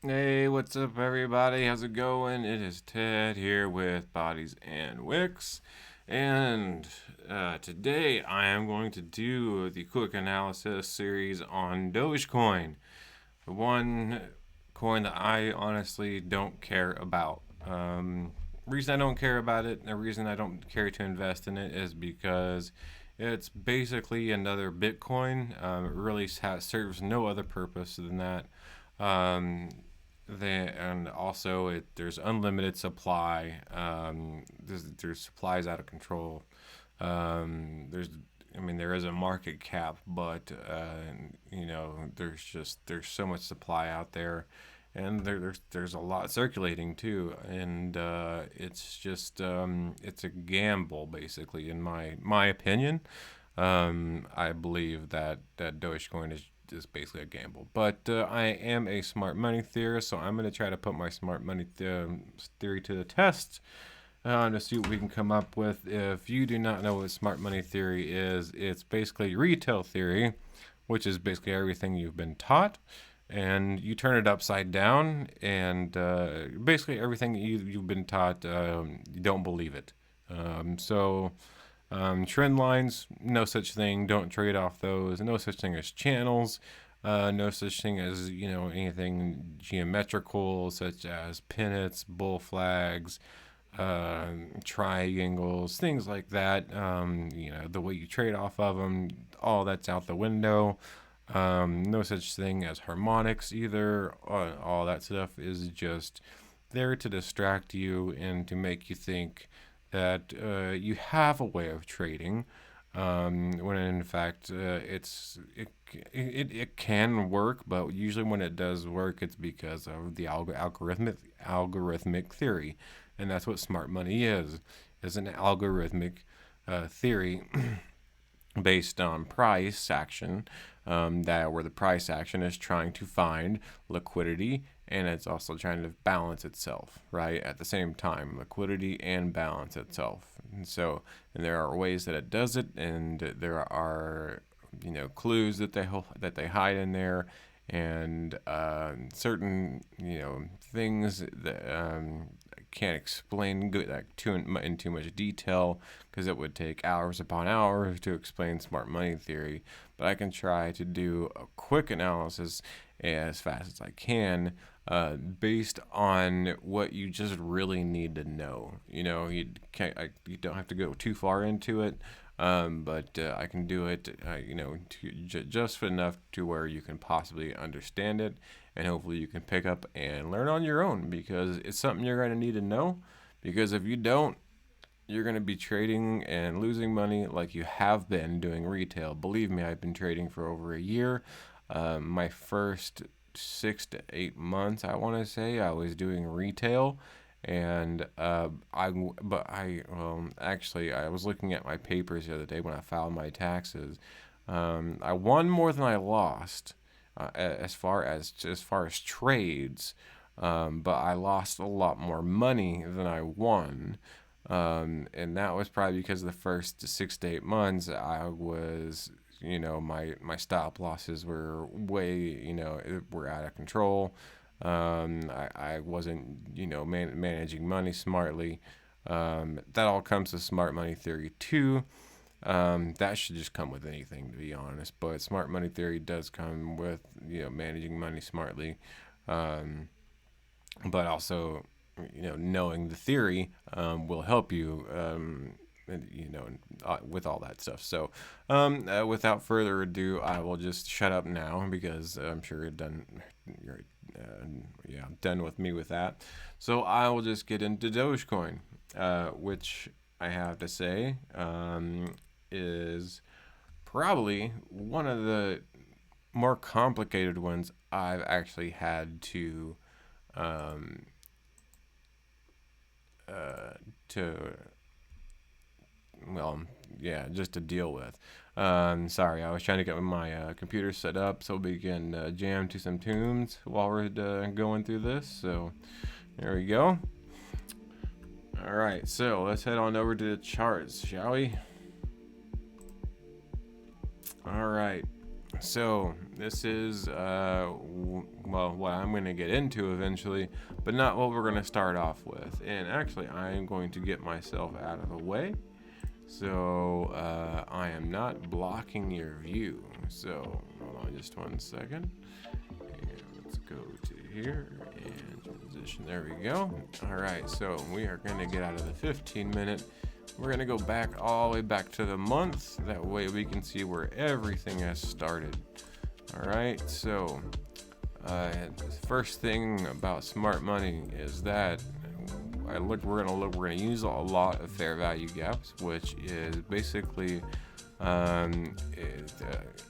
Hey, what's up, everybody? How's it going? It is Ted here with Bodies and Wicks, and today I am going to do the quick analysis series on Dogecoin, the one coin that I honestly don't care about. Reason I don't care about it, and the reason I don't care to invest in it, is because it's basically another Bitcoin. It really serves no other purpose than that. Um, and also there's unlimited supply. There's supplies out of control. There is a market cap, but there's so much supply out there, and there's a lot circulating too, and it's a gamble basically, in my opinion. I believe that Dogecoin is basically a gamble. But I am a smart money theorist, so I'm going to try to put my smart money theory to the test to see what we can come up with. If you do not know what smart money theory is, it's basically retail theory, which is basically everything you've been taught. And you turn it upside down, and basically everything you've been taught, you don't believe it. Trend lines, no such thing. Don't trade off those. No such thing as channels. No such thing as anything geometrical, such as pinnets, bull flags, triangles, things like that. The way you trade off of them, all that's out the window. No such thing as harmonics either. All that stuff is just there to distract you and to make you think that you have a way of trading, when in fact it can work, but usually when it does work, it's because of the algorithmic theory, and that's what smart money is an algorithmic theory based on price action, that where the price action is trying to find liquidity, and it's also trying to balance itself, right, at the same time, liquidity and balance itself. And there are ways that it does it, and there are clues that they hide in there, and certain things that I can't explain in too much detail, because it would take hours upon hours to explain smart money theory. But I can try to do a quick analysis as fast as I can, based on what you just really need to know. You don't have to go too far into it, but I can do it, just enough to where you can possibly understand it, and hopefully you can pick up and learn on your own, because it's something you're going to need to know. Because if you don't, you're going to be trading and losing money like you have been doing retail. Believe me, I've been trading for over a year. My first 6 to 8 months, I want to say, I was doing retail, and actually, I was looking at my papers the other day when I filed my taxes. I won more than I lost, as far as trades, but I lost a lot more money than I won. And that was probably because the first 6 to 8 months I was, my stop losses were were out of control. I wasn't, managing money smartly. That all comes to smart money theory too. That should just come with anything, to be honest. But smart money theory does come with, managing money smartly. Um, but also, knowing the theory will help you, with all that stuff. So, without further ado, I will just shut up now, because I'm sure you're done with me with that. So I will just get into Dogecoin, which I have to say, is probably one of the more complicated ones I've actually had um, uh, to well, yeah, just to deal with. Sorry, I was trying to get my computer set up so we can jam to some tunes while we're going through this. So there we go. All right, so let's head on over to the charts, shall we? All right. So this is well, what I'm going to get into eventually, but not what we're going to start off with. And actually, I am going to get myself out of the way, so I am not blocking your view. So hold on just one second, and let's go to here and transition. There we go. All right, so we are going to get out of the 15-minute. We're going to go back all the way back to the month. That way we can see where everything has started. All right, so the first thing about smart money is that we're going to use a lot of fair value gaps, which is basically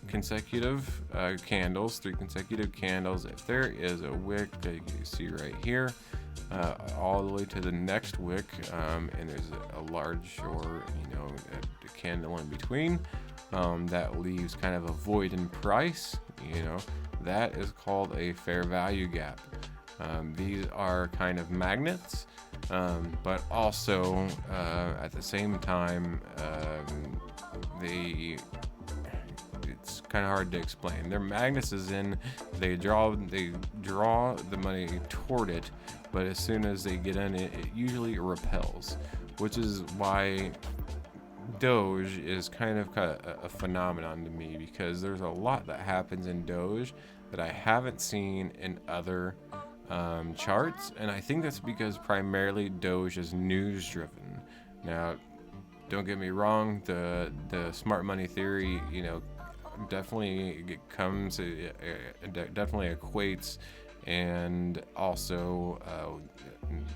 consecutive candles, 3 consecutive candles. If there is a wick that you can see right here, all the way to the next wick, and there's a large or a candle in between, that leaves kind of a void in price, that is called a fair value gap. These are kind of magnets, but also at the same time, it's kind of hard to explain. They're magnets as in they draw the money toward it, but as soon as they get in it, it usually repels, which is why Doge is kind of a phenomenon to me, because there's a lot that happens in Doge that I haven't seen in other charts, and I think that's because primarily Doge is news driven. Now, don't get me wrong, the smart money theory, definitely definitely equates and also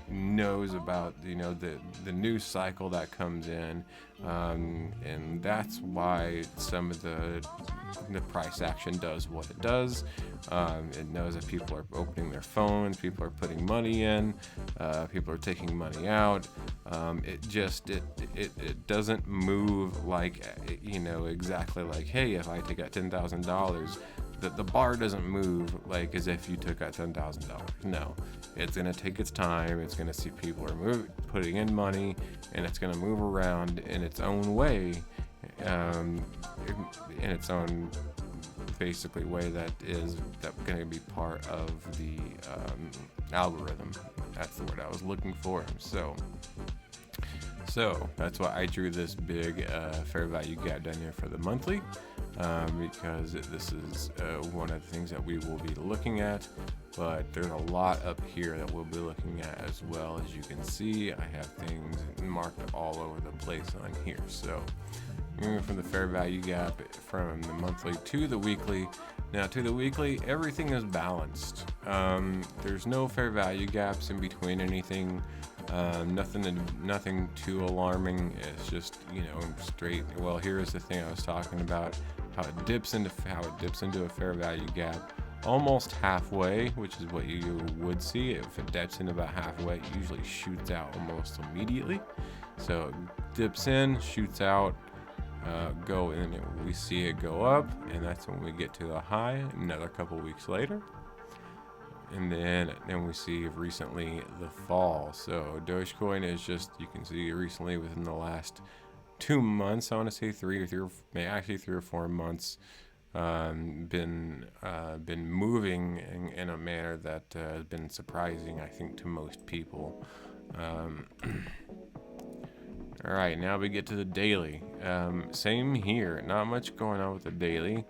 knows about the news cycle that comes in, and that's why some of the price action does what it does. It knows that people are opening their phones, people are putting money in, people are taking money out. It doesn't move like exactly like, hey, if I take out $10,000, the bar doesn't move like as if you took out $10,000. No, it's gonna take its time. It's gonna see people are putting in money, and it's gonna move around in its own way, in its own basically way that's going to be part of the algorithm. That's the word I was looking for. So that's why I drew this big fair value gap down here for the monthly, because this is one of the things that we will be looking at. But there's a lot up here that we'll be looking at as well. As you can see, I have things marked all over the place on here. So moving from the fair value gap from the monthly to the weekly. Now to the weekly, everything is balanced. There's no fair value gaps in between anything. Nothing too alarming. It's just straight. Well, here's the thing I was talking about: how it dips into a fair value gap almost halfway, which is what you would see. If it dips in about halfway, it usually shoots out almost immediately. So it dips in, shoots out, we see it go up, and that's when we get to the high another couple weeks later. And then we see recently the fall. So Dogecoin is just, you can see recently within the last 2 months, I want to say 3 or 4 months, been moving in a manner that has been surprising, I think, to most people. All right, now we get to the daily. Same here, not much going on with the daily.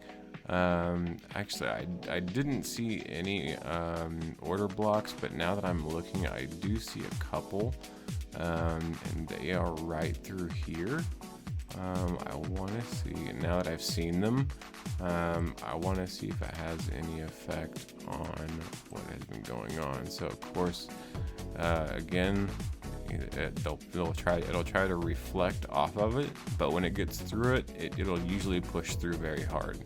Actually, I didn't see any order blocks, but now that I'm looking, I do see a couple, and they are right through here. I want to see, now that I've seen them, I want to see if it has any effect on what has been going on. So of course, again, it'll try to reflect off of it, but when it gets through it, it'll usually push through very hard.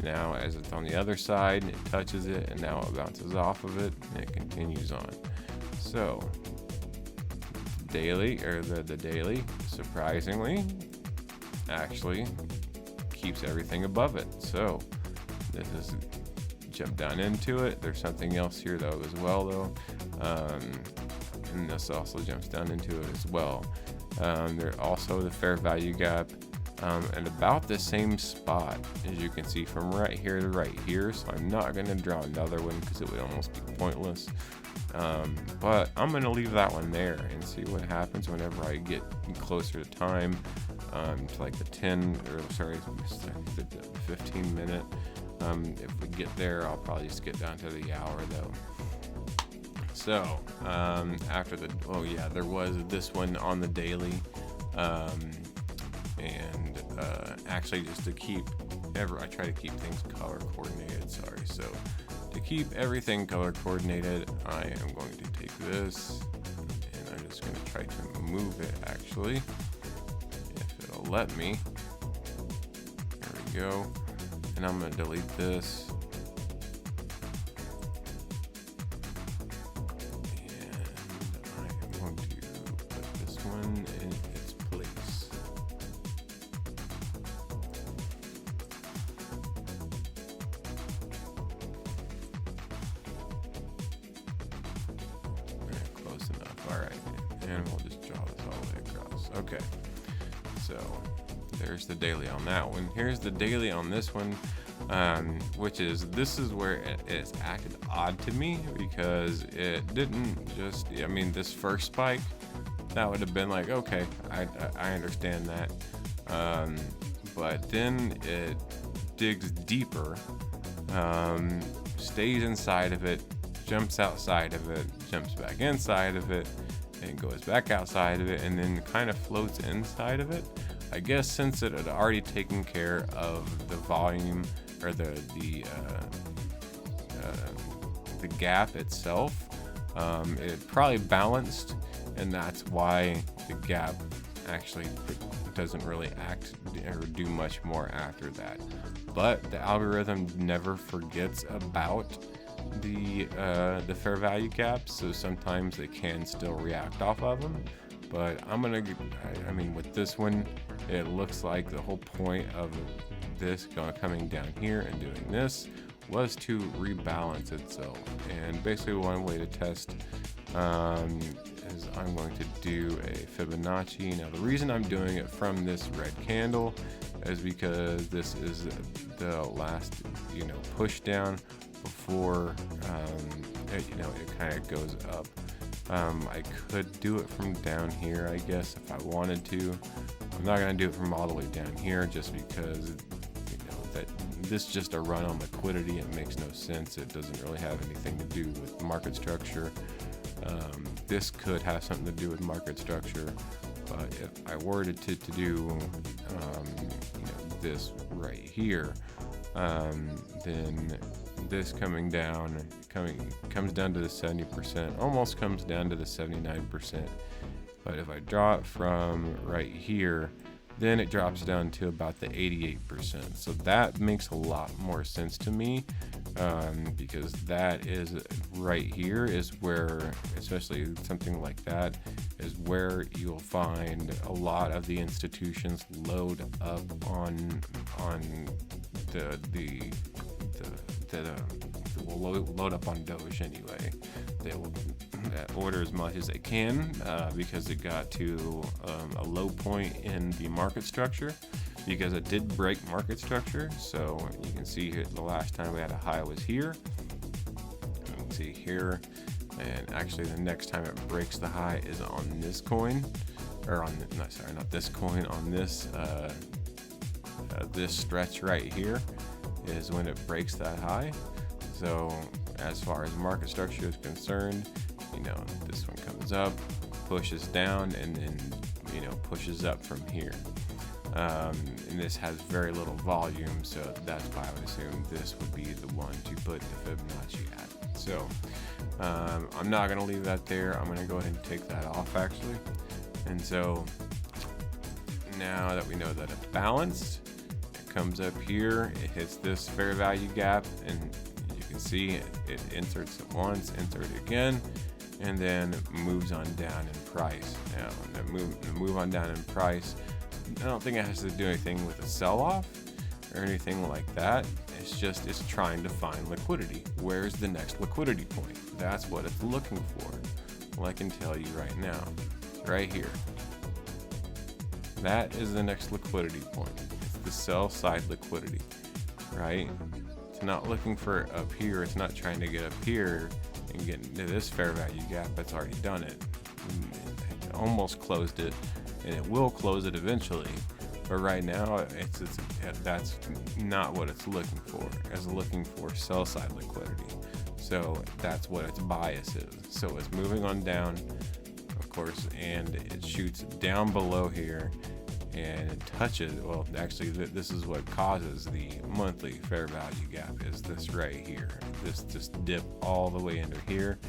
Now as it's on the other side, it touches it, and now it bounces off of it, and it continues on. So daily, the daily, surprisingly, actually keeps everything above it. So this is jump down into it. There's something else here though as well though, and this also jumps down into it as well. There also the fair value gap at about the same spot, as you can see, from right here to right here. So I'm not going to draw another one because it would almost be pointless. But I'm going to leave that one there and see what happens whenever I get closer to time, to like the 10, or sorry, the 15 minute. If we get there, I'll probably just get down to the hour though. So after the, oh yeah, there was this one on the daily, and actually just to keep I try to keep things color coordinated, sorry. So to keep everything color coordinated, I am going to take this and I'm just going to try to move it, actually, if it'll let me. There we go. And I'm going to delete this. And we'll just draw this all the way across. Okay, so there's the daily on that one. Here's the daily on this one, which is, this is where it's acted odd to me, because it didn't just, I mean, this first spike, that would have been like, okay, I understand that, but then it digs deeper, stays inside of it, jumps outside of it, jumps back inside of it, and goes back outside of it, and then kind of floats inside of it. I guess since it had already taken care of the volume, or the gap itself, it probably balanced, and that's why the gap actually doesn't really act or do much more after that. But the algorithm never forgets about the fair value gaps, so sometimes they can still react off of them. But I mean, with this one, it looks like the whole point of this coming down here and doing this was to rebalance itself. And basically one way to test is I'm going to do a Fibonacci. Now the reason I'm doing it from this red candle is because this is the last, push down before it kind of goes up. I could do it from down here, I guess, if I wanted to. I'm not going to do it from all the way down here, just because that this is just a run on liquidity. It makes no sense. It doesn't really have anything to do with market structure. This could have something to do with market structure, but if I were to do this right here, then this comes down to the 70%, almost comes down to the 79%. But if I draw it from right here, then it drops down to about the 88%. So that makes a lot more sense to me, because that is right here is where, especially something like that, is where you'll find a lot of the institutions load up on will load up on Doge anyway. They will order as much as they can, because it got to a low point in the market structure, because it did break market structure. So you can see here, the last time we had a high was here. You can see here, and actually the next time it breaks the high is on this coin, or on not this coin, on this this stretch right here is when it breaks that high. So as far as market structure is concerned, this one comes up, pushes down, and then pushes up from here. And this has very little volume, so that's why I would assume this would be the one to put the Fibonacci at. So I'm not going to leave that there. I'm going to go ahead and take that off, actually. And so now that we know that it's balanced, it comes up here, it hits this fair value gap, and you can see it inserts it once, insert it again, and then moves on down in price. Now, the move on down in price, I don't think it has to do anything with a sell-off or anything like that. It's trying to find liquidity. Where's the next liquidity point? That's what it's looking for. Well, I can tell you right now, right here. That is the next liquidity point. It's the sell side liquidity, right? It's not looking for up here. It's not trying to get up here and get into this fair value gap. It's already done it. It almost closed it, and it will close it eventually. But right now, that's not what it's looking for. It's looking for sell side liquidity. So that's what its bias is. So it's moving on down, of course, and it shoots down below here, and it touches. Well, actually, this is what causes the monthly fair value gap. Is this right here? This just dip all the way under here.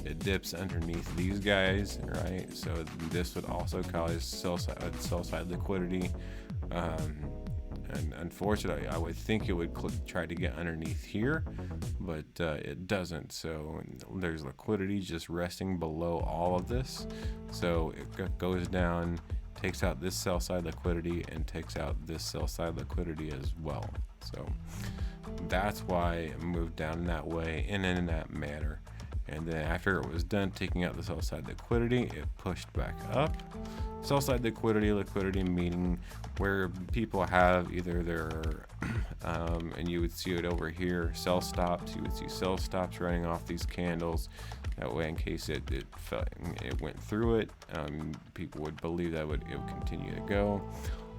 It dips underneath these guys, right? So this would also cause sell side liquidity. And unfortunately, I would think it would try to get underneath here, but it doesn't. So there's liquidity just resting below all of this. So it goes down, takes out this sell side liquidity, and takes out this sell side liquidity as well. So that's why it moved down that way and in that manner. And then after it was done taking out the sell side liquidity, it pushed back up. Sell side liquidity meaning where people have either their, and you would see it over here, sell stops. You would see sell stops running off these candles. That way, in case it went through it, people would believe that it would continue to go.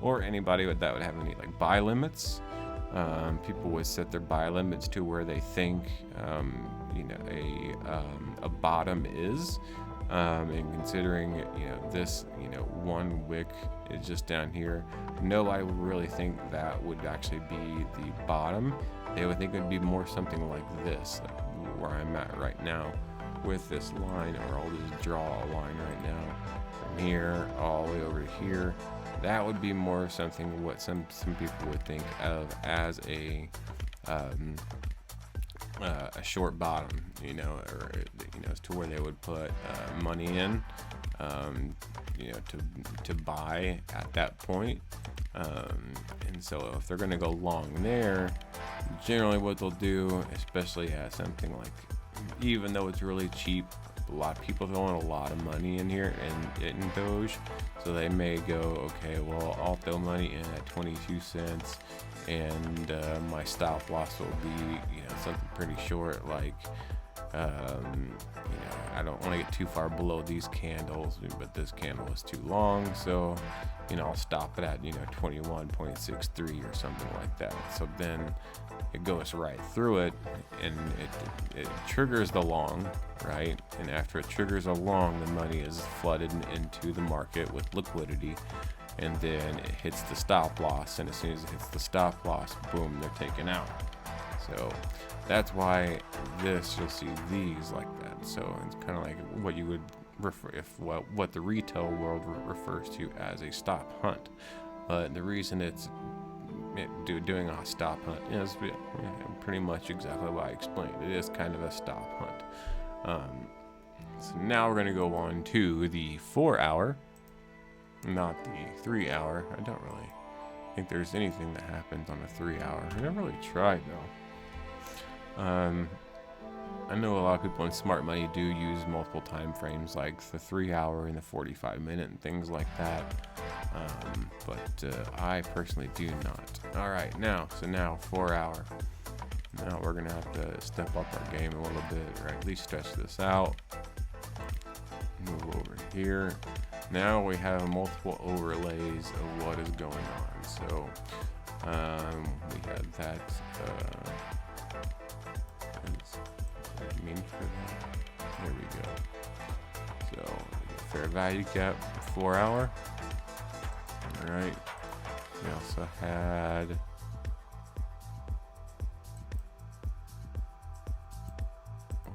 Or anybody that would have any like buy limits. People would set their buy limits to where they think a bottom is, and considering this one wick is just down here, nobody would really think that would actually be the bottom. They would think it would be more something like this, like where I'm at right now with this line, or I'll just draw a line right now from here all the way over to here. That would be more something what some people would think of as a short bottom, or as to where they would put money in, to buy at that point. And so if they're going to go long there, generally what they'll do, especially at something like, even though it's really cheap, a lot of people throwing a lot of money in here in Doge, so they may go, okay, well, I'll throw money in at 22 cents, and my stop loss will be something pretty short, like I don't want to get too far below these candles, but this candle is too long, so I'll stop it at 21.63 or something like that. So then it goes right through it, and it triggers the long, right? And after it triggers a long, the money is flooded into the market with liquidity, and then it hits the stop loss, and as soon as it hits the stop loss, boom, they're taken out. So that's why you'll see these like that. So it's kind of like what you would refer, what the retail world refers to as a stop hunt. But the reason it's doing a stop hunt is pretty much exactly what I explained. It is kind of a stop hunt. So now we're going to go on to the 4 hour, not the 3 hour. I don't really think there's anything that happens on a 3 hour. I never really tried though. I know a lot of people in smart money do use multiple time frames, like the 3 hour and the 45 minute and things like that. But I personally do not. All right, now 4 hour. Now we're gonna have to step up our game a little bit, or at least stretch this out. Move over here. Now we have multiple overlays of what is going on. So we have that. For that. There we go. So fair value gap 4 hour. All right. We also had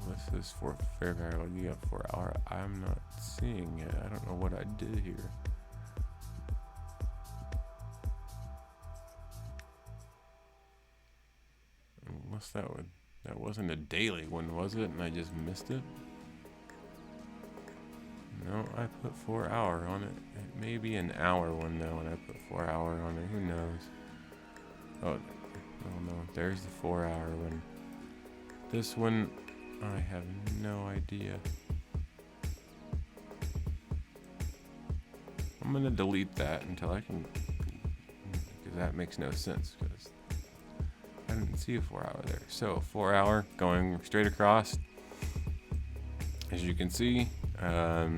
this is for fair value gap 4 hour. I'm not seeing it. I don't know what I did here. Unless that wasn't a daily one, was it? And I just missed it? No, I put 4 hour on it. It may be an hour one though when I put 4 hour on it. Who knows? Oh no. There's the 4 hour one. This one, I have no idea. I'm gonna delete that until I can, because that makes no sense, because I didn't see a 4 hour there. So 4 hour going straight across, as you can see, as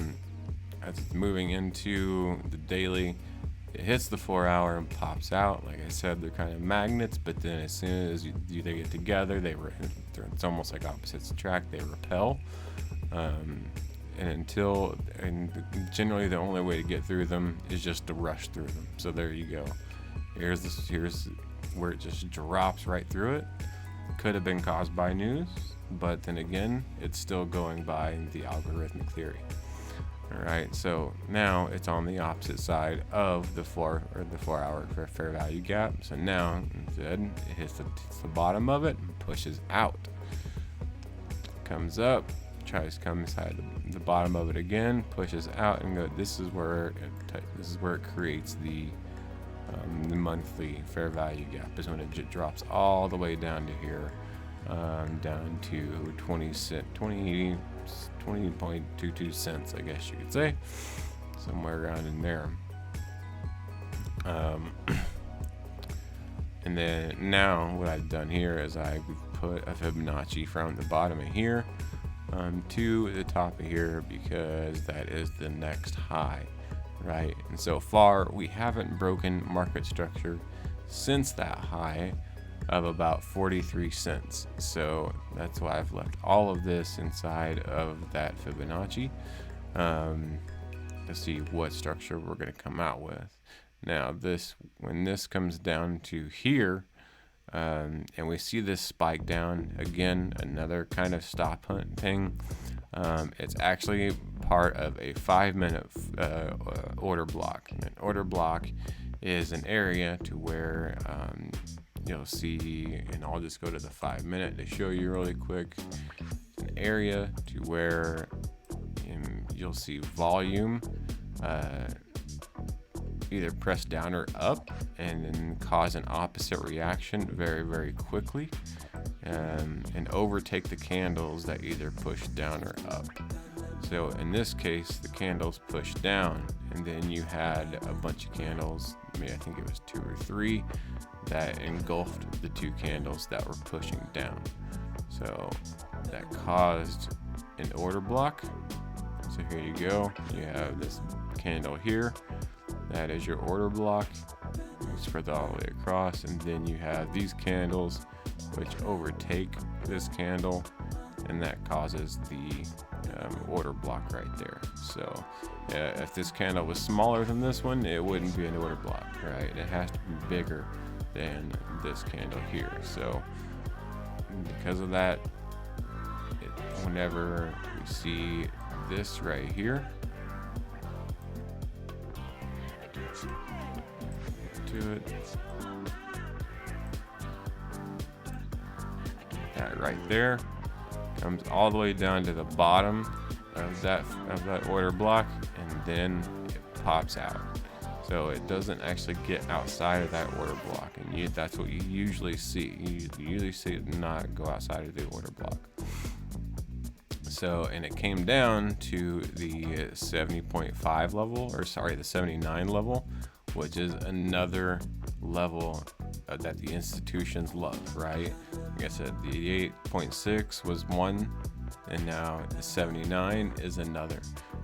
it's moving into the daily, it hits the 4 hour and pops out. Like I said, they're kind of magnets, but then as soon as they get together, it's almost like opposites attract, they repel. And generally the only way to get through them is just to rush through them. So there you go. Here's where it just drops right through it. Could have been caused by news, but then again, it's still going by the algorithmic theory. All right, so now it's on the opposite side of the 4 hour fair value gap. So now instead it hits the bottom of it and pushes out. Comes up, tries to come inside the bottom of it again, pushes out, and go. This is where it creates the monthly fair value gap. Is when it drops all the way down to here, down to 20.22 cents, I guess you could say, somewhere around in there. And then now what I've done here is I put a Fibonacci from the bottom of here to the top of here, because that is the next high, right? And so far we haven't broken market structure since that high of about 43 cents. So that's why I've left all of this inside of that Fibonacci to see what structure we're going to come out with. Now when this comes down to here, and we see this spike down again, another kind of stop hunt thing, it's actually part of a 5-minute order block. An order block is an area to where you'll see, and I'll just go to the 5-minute to show you really quick. It's an area to where you'll see volume either press down or up and then cause an opposite reaction very, very quickly, and overtake the candles that either push down or up. So in this case, the candles pushed down, and then you had a bunch of candles, I think it was 2 or 3, that engulfed the 2 candles that were pushing down. So that caused an order block. So here you go. You have this candle here. That is your order block. You spread that all the way across, and then you have these candles which overtake this candle, and that causes the order block right there. So if this candle was smaller than this one, it wouldn't be an order block, right? It has to be bigger than this candle here. So because of that, whenever we see this right here, to it, that right there comes all the way down to the bottom of that order block, and then it pops out. So it doesn't actually get outside of that order block, and that's what you usually see. You usually see it not go outside of the order block. So, and it came down to the 70.5 level, or sorry, the 79 level, which is another level that the institutions love, right? Like I said, the 88.6 was one, and now the 79 is another.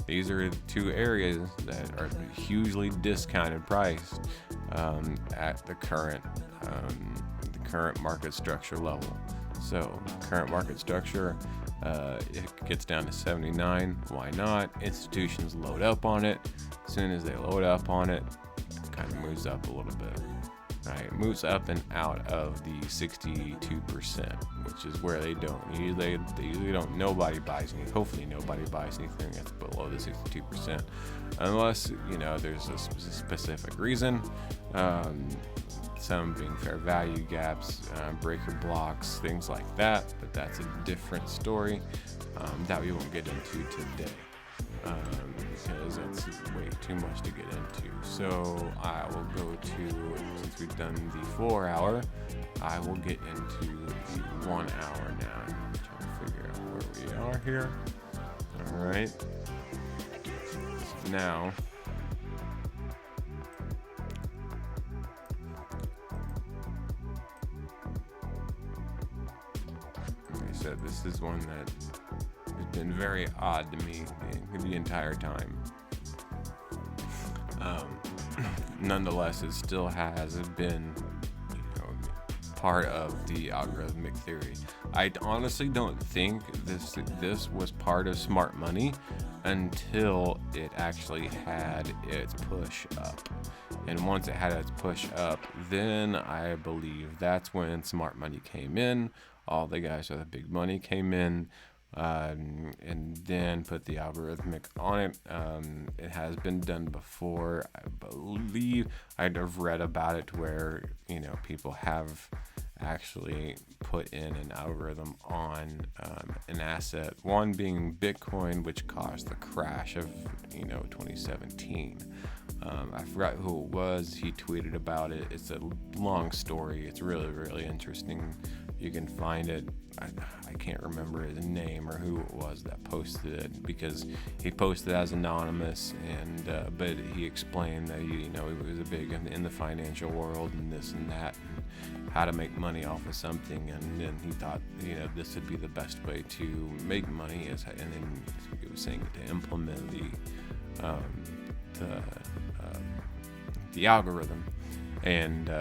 These are 2 areas that are hugely discounted priced at the current market structure level. So current market structure, it gets down to 79. Why not? Institutions load up on it. As soon as they load up on it, it kind of moves up a little bit. Right, it moves up and out of the 62%, which is where they don't. They usually don't. Nobody buys any. Hopefully, nobody buys anything that's below the 62%, unless there's a specific reason. Some being fair value gaps, breaker blocks, things like that. But that's a different story that we won't get into today. Because that's way too much to get into. So I will go to, since we've done the 4 hour, I will get into the 1 hour now. I'm trying to figure out where we are here. All right. Now, this is one that has been very odd to me the entire time. Nonetheless, it still has been part of the algorithmic theory. I honestly don't think this was part of smart money until it actually had its push up. And once it had its push up, then I believe that's when smart money came in. All the guys with the big money came in, and then put the algorithmic on it. It has been done before. I believe I'd have read about it where people have actually put in an algorithm on an asset, one being Bitcoin, which caused the crash of 2017. I forgot who it was. He tweeted about it. It's a long story. It's really, really interesting. You can find it. I can't remember his name or who it was that posted it, because he posted as anonymous, and but he explained that he was a big in the financial world and this and that, and how to make money off of something, and then he thought this would be the best way to make money, and then he was saying to implement the algorithm, and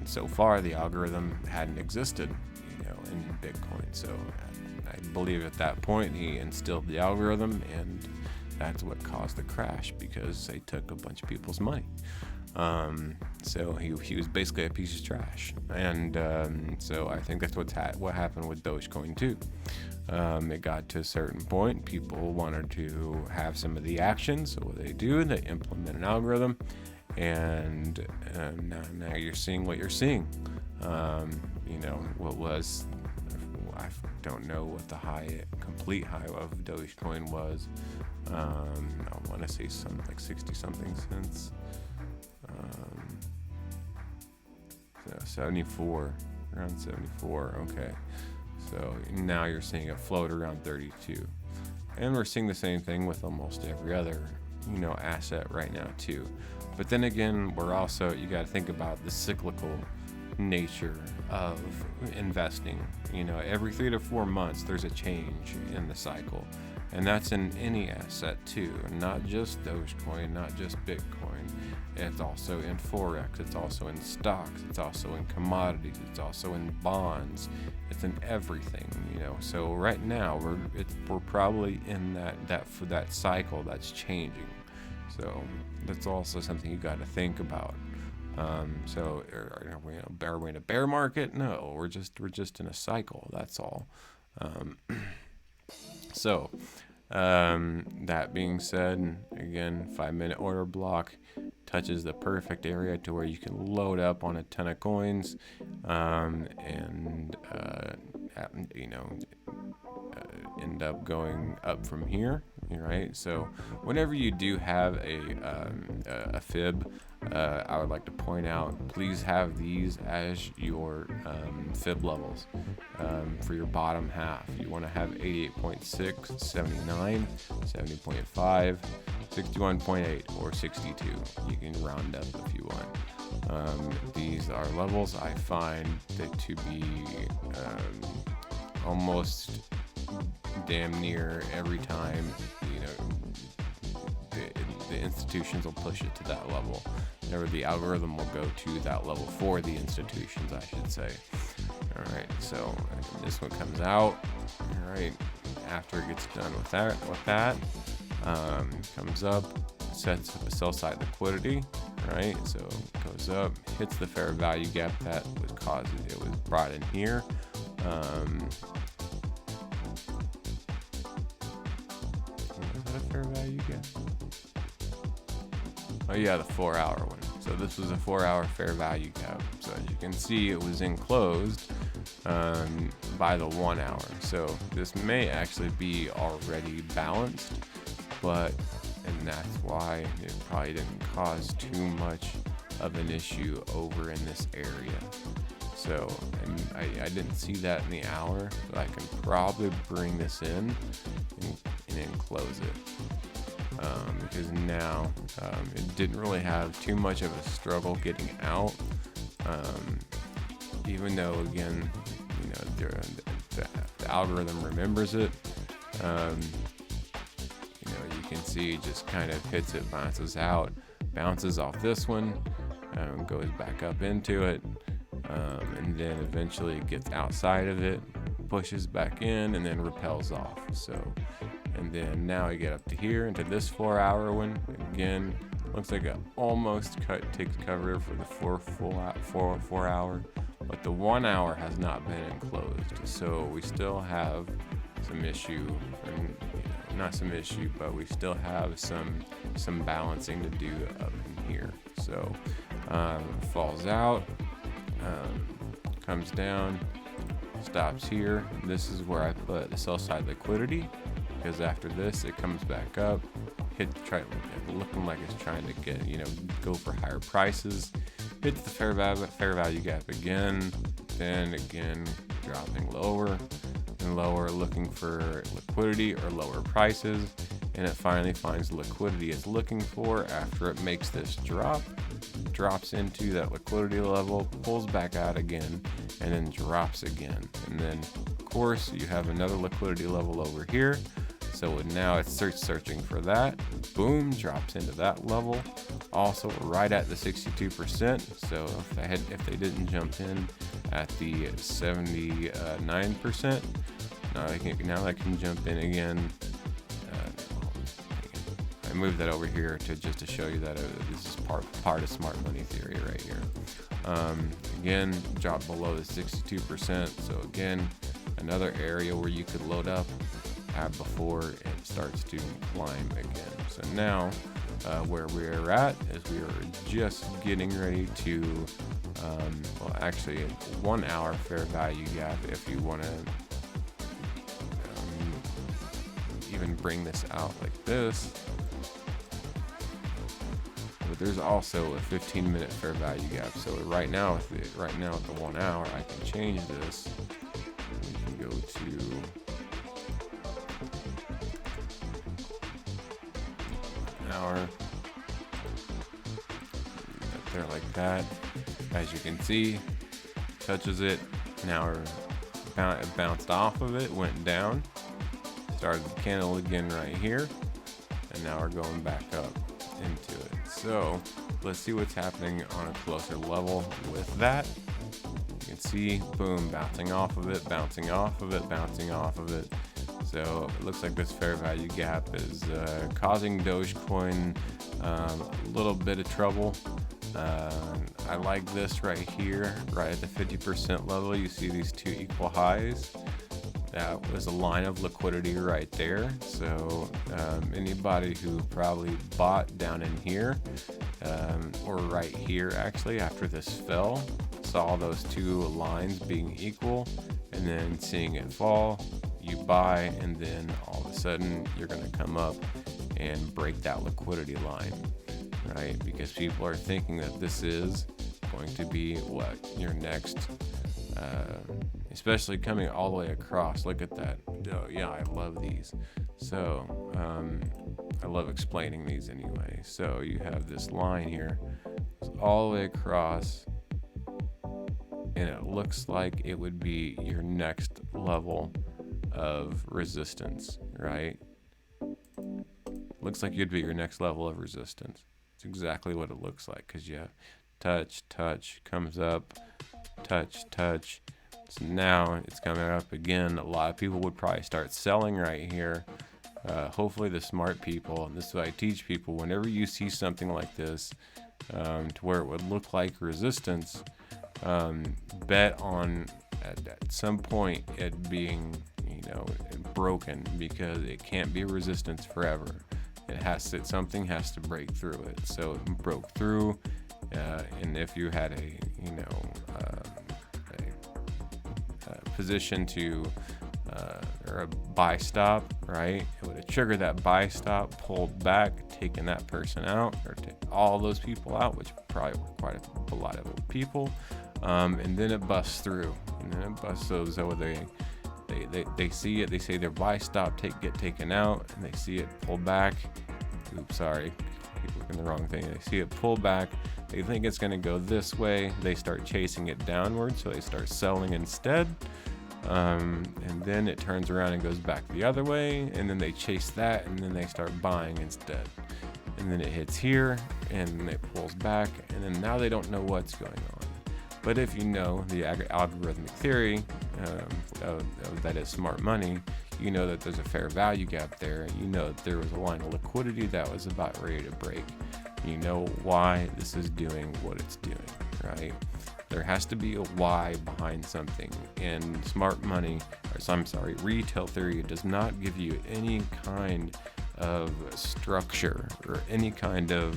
so far the algorithm hadn't existed in Bitcoin. So I believe at that point he instilled the algorithm, and that's what caused the crash, because they took a bunch of people's money. So he was basically a piece of trash, and so I think that's what happened with Dogecoin too. It got to a certain point, people wanted to have some of the actions, so what they do, they implement an algorithm, and now you're seeing what you're seeing. What was, I don't know what the complete high of Dogecoin was. I want to say something like 60 something cents. 74, around 74. Okay, so now you're seeing it float around 32, and we're seeing the same thing with almost every other asset right now too. But then again, you got to think about the cyclical nature of investing. Every 3 to 4 months there's a change in the cycle, and that's in any asset too, not just Dogecoin, not just Bitcoin. It's also in Forex, it's also in stocks, it's also in commodities, it's also in bonds, it's in everything, So right now we're probably in that cycle that's changing. So that's also something you got to think about. So are we in a bear market? No, we're just in a cycle. That's all. So that being said, again, 5-minute order block touches the perfect area to where you can load up on a ton of coins, and end up going up from here, right? So whenever you do have a fib, I would like to point out, please have these as your fib levels for your bottom half. You want to have 88.6, 79, 70.5, 61.8, or 62. You can round up if you want. These are levels I find that to be almost damn near every time, the institutions will push it to that level, or the algorithm will go to that level for the institutions, I should say. All right, so this one comes out. All right, after it gets done with that, comes up, sets a sell side liquidity. Right, so it goes up, hits the fair value gap that was caused. It was brought in here. Was that a fair value gap? Oh yeah, the 4-hour one. So this was a 4-hour fair value gap. So as you can see, it was enclosed by the 1 hour. So this may actually be already balanced, and that's why it probably didn't cause too much of an issue over in this area. So I didn't see that in the hour, but I can probably bring this in and enclose it. Because now it didn't really have too much of a struggle getting out. Even though, again, the the algorithm remembers it. You can see it just kind of hits it, bounces out, bounces off this one, goes back up into it, and then eventually it gets outside of it, pushes back in, and then repels off. So, and then now we get up to here into this 4-hour one. Again, looks like it almost takes cover for the 4 hour, but the 1 hour has not been enclosed. So we still have some issue, not some issue, but we still have some balancing to do up in here. So falls out, comes down, stops here. This is where I put the sell side liquidity, because after this it comes back up, looking like it's trying to get, go for higher prices, hits the fair value gap again, then again dropping lower and lower, looking for liquidity or lower prices, and it finally finds the liquidity it's looking for after it makes this drop, drops into that liquidity level, pulls back out again, and then drops again. And then of course you have another liquidity level over here, so now it's searching for that. Boom, drops into that level, also right at the 62%. So if they didn't jump in at the 79%, now I can jump in again. I moved that over here to show you that this is part of smart money theory right here. Again, drop below the 62%. So again, another area where you could load up before it starts to climb again. So now where we're at is we are just getting ready to, actually 1 hour fair value gap if you want to even bring this out like this. But there's also a 15-minute fair value gap. So right now at the 1 hour, I can change this. We can go to hour, up there like that. As you can see, touches it. Now it bounced off of it, went down, started the candle again right here, and now we're going back up into it. So let's see what's happening on a closer level with that. You can see, boom, bouncing off of it, bouncing off of it, bouncing off of it. So it looks like this fair value gap is causing Dogecoin a little bit of trouble. I like this right here, right at the 50% level. You see these two equal highs. That was a line of liquidity right there. So anybody who probably bought down in here, or right here actually, after this fell, saw those two lines being equal, and then seeing it fall, you buy, and then all of a sudden you're going to come up and break that liquidity line, right? Because people are thinking that this is going to be what your next, especially coming all the way across. Look at that. Oh yeah, I love these. So I love explaining these anyway. So you have this line here, it's all the way across, and it looks like it would be your next level of resistance, right? Looks like you'd be your next level of resistance. It's exactly what it looks like, because you touch, comes up, touch. So now it's coming up again. A lot of people would probably start selling right here. Hopefully the smart people, and this is what I teach people, whenever you see something like this, to where it would look like resistance, bet on at some point it being broken, because it can't be resistance forever. Something has to break through it. So it broke through, and if you had a position to or a buy stop, right, it would have triggered that buy stop, pulled back, taken that person out, or all those people out, which probably were quite a lot of people, and then it busts through, and then it busts. So they see it, they say their buy stop get taken out, and they see it pull back. Oops, sorry, keep looking the wrong thing. They see it pull back, they think it's going to go this way, they start chasing it downward, so they start selling instead. and then it turns around and goes back the other way, and then they chase that, and then they start buying instead. And then it hits here, and then it pulls back, and then now they don't know what's going on. But if you know the algorithmic theory that is smart money, you know that there's a fair value gap there. You know that there was a line of liquidity that was about ready to break. You know why this is doing what it's doing, right? There has to be a why behind something. And smart money, retail theory does not give you any kind of structure or any kind of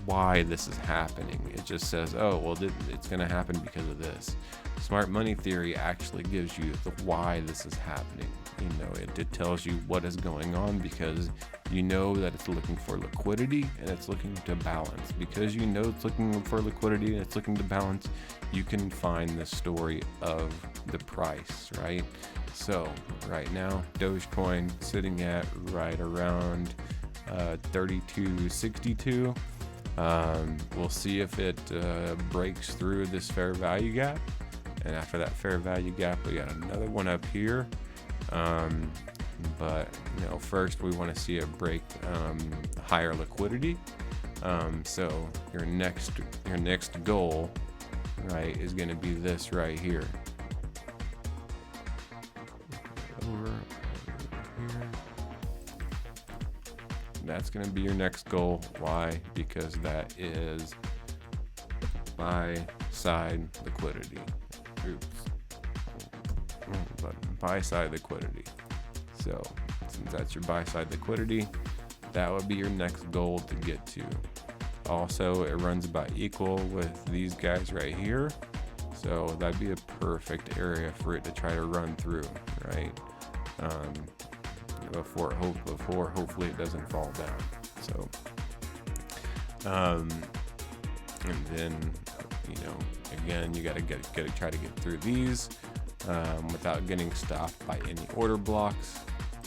why this is happening. It just says, oh, well, it's going to happen because of this. Smart money theory actually gives you the why this is happening. You know, it tells you what is going on because you know that it's looking for liquidity and it's looking to balance. Because you know it's looking for liquidity and it's looking to balance, you can find the story of the price, right? So right now, Dogecoin sitting at right around 32.62. We'll see if it breaks through this fair value gap. And after that fair value gap, we got another one up here. But you know, first we want to see it break higher liquidity. So your next goal, right, is going to be this right here. Over here. That's going to be your next goal. Why? Because that is buy side liquidity. Oops. Buy side liquidity. So since that's your buy side liquidity, that would be your next goal to get to. Also, it runs about equal with these guys right here. So that'd be a perfect area for it to try to run through, right? Before hopefully it doesn't fall down. So, and then, you know, again, you gotta try to get through these without getting stopped by any order blocks.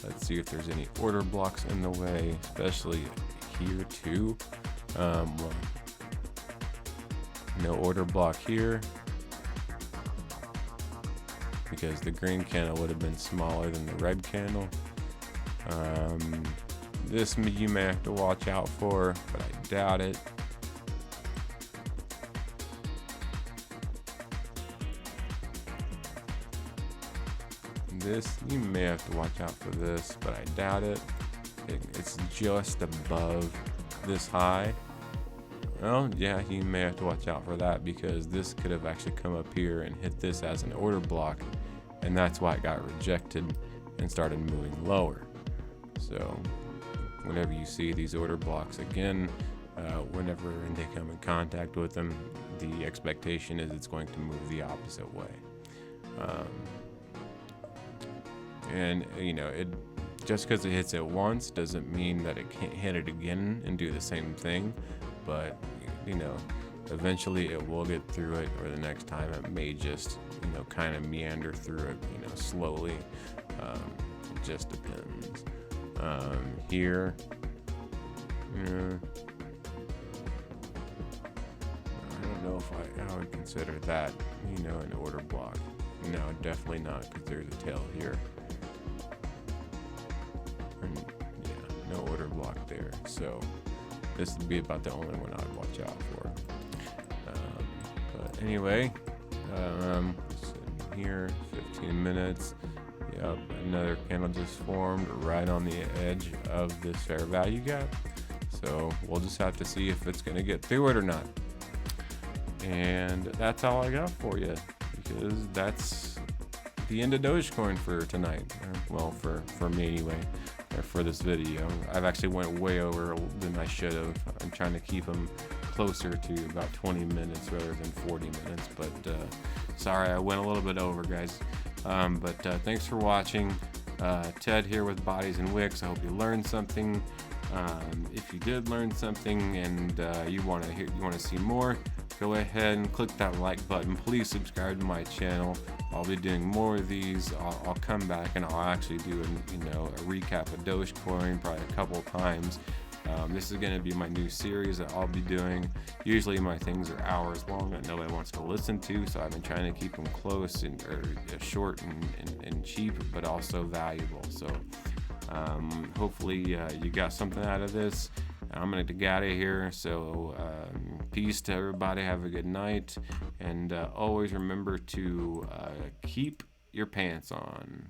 Let's see if there's any order blocks in the way, especially here too. Well, no order block here because the green candle would have been smaller than the red candle. This you may have to watch out for, but I doubt it. This you may have to watch out for this, but I doubt it. It's just above this high. Well, yeah, you may have to watch out for that because this could have actually come up here and hit this as an order block, and that's why it got rejected and started moving lower. So whenever you see these order blocks again, whenever they come in contact with them, the expectation is it's going to move the opposite way. And you know, it just because it hits it once doesn't mean that it can't hit it again and do the same thing. But you know, eventually it will get through it, or the next time it may just, you know, kind of meander through it, you know, slowly. It just depends. Here, yeah, I don't know if I would consider that, you know, an order block. No, definitely not, because there's a tail here. And yeah, no order block there. So this would be about the only one I'd watch out for. But anyway, sitting here, 15 minutes. Yep, another candle just formed right on the edge of this fair value gap. So we'll just have to see if it's going to get through it or not. And that's all I got for you, because that's the end of Dogecoin for tonight. Well, for me anyway, or for this video. I've actually went way over than I should have. I'm trying to keep them closer to about 20 minutes rather than 40 minutes. But sorry, I went a little bit over, guys. But thanks for watching. Ted here with Bodies and Wicks. I hope you learned something. If you did learn something and you want to see more, go ahead and click that like button. Please subscribe to my channel. I'll be doing more of these. I'll come back and I'll actually do a recap of Dogecoin probably a couple times. This is going to be my new series that I'll be doing. Usually my things are hours long that nobody wants to listen to, so I've been trying to keep them close and short and cheap, but also valuable. So hopefully you got something out of this. I'm going to get out of here. So peace to everybody. Have a good night. And always remember to keep your pants on.